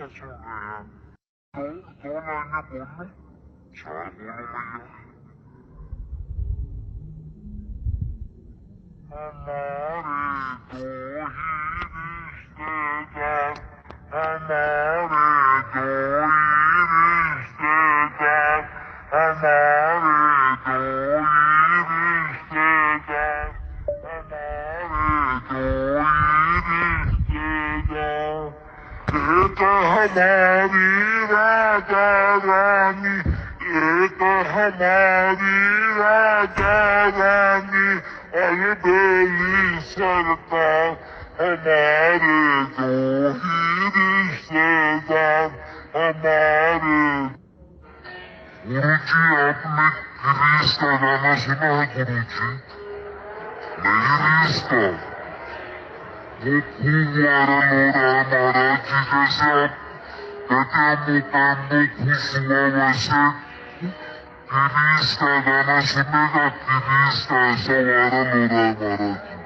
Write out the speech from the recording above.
सुन रहे हैं। दो लाइनें बोल लो, चार बोलो मैया। हमारे दो ही रिश्तेदार, हमारे दो ही रिश्तेदार, हमारे दो ही रिश्तेदार, हमारे दो ही रिश्तेदार। एक हमारी राधा रानी, एक हमारी राधा रानी, अलबेली सरकार। हमारे दो ही रिश्तेदार, हमारे। गुरुजी, आपने गिरीश का गाना सुना है गुरुजी? नहीं गिरीश का, वो खूब वायरल हो रहा है महाराज जी। जैसे आप कहते हैं मुकाम खुश हुआ, वैसे गिरीश का गाना सुनेगा, गिरीश का ऐसा वायरल हो रहा है महाराज जी।